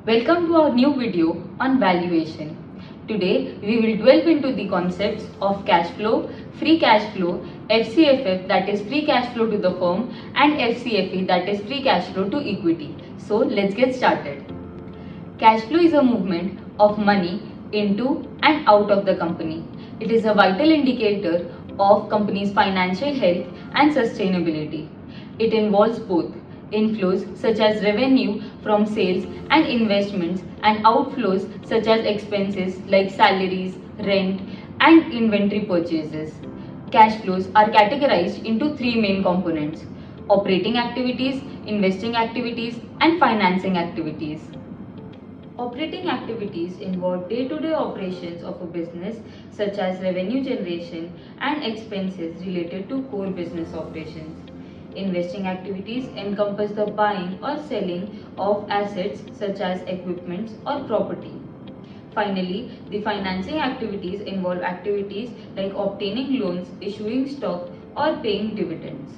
Welcome to our new video on valuation. Today we will delve into the concepts of cash flow, free cash flow, FCFF that is free cash flow to the firm and FCFE that is free cash flow to equity. So let's get started. Cash flow is a movement of money into and out of the company. It is a vital indicator of company's financial health and sustainability. It involves both inflows such as revenue from sales and investments and outflows such as expenses like salaries, rent and inventory purchases. Cash flows are categorized into three main components: operating activities, investing activities and financing activities. Operating activities involve day-to-day operations of a business such as revenue generation and expenses related to core business operations. Investing activities encompass the buying or selling of assets such as equipment or property. Finally, the financing activities involve activities like obtaining loans, issuing stock or paying dividends.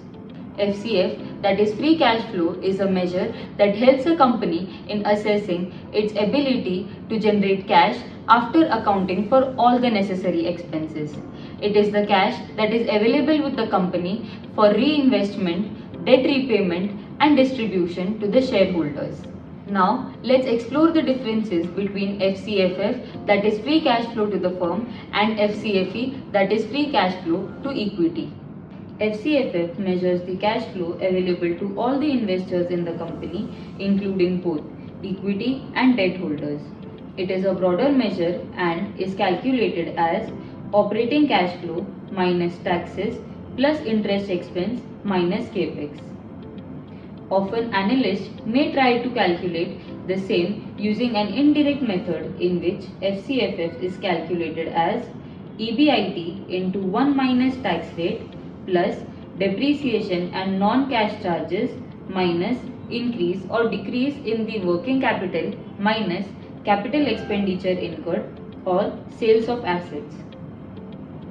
FCF, that is free cash flow, is a measure that helps a company in assessing its ability to generate cash after accounting for all the necessary expenses. It is the cash that is available with the company for reinvestment, debt repayment and distribution to the shareholders. Now, let's explore the differences between FCFF, that is free cash flow to the firm, and FCFE, that is free cash flow to equity. FCFF measures the cash flow available to all the investors in the company, including both equity and debt holders. It is a broader measure and is calculated as operating cash flow minus taxes plus interest expense minus capex. Often analysts may try to calculate the same using an indirect method in which FCFF is calculated as EBIT into 1 minus tax rate plus depreciation and non-cash charges minus increase or decrease in the working capital minus capital expenditure incurred or sales of assets.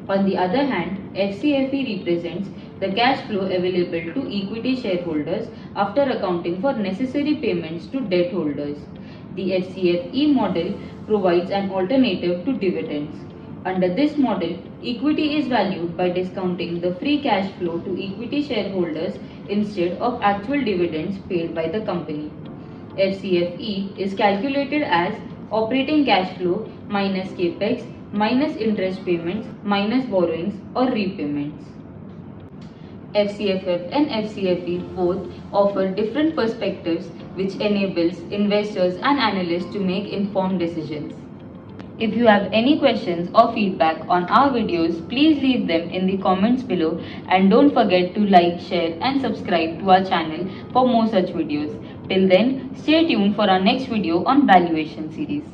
On the other hand, FCFE represents the cash flow available to equity shareholders after accounting for necessary payments to debt holders. The FCFE model provides an alternative to dividends. Under this model, equity is valued by discounting the free cash flow to equity shareholders instead of actual dividends paid by the company. FCFE is calculated as operating cash flow minus capex minus interest payments minus borrowings or repayments. FCFF and FCFE both offer different perspectives which enables investors and analysts to make informed decisions. If you have any questions or feedback on our videos, please leave them in the comments below and don't forget to like, share and subscribe to our channel for more such videos. Till then, stay tuned for our next video on valuation series.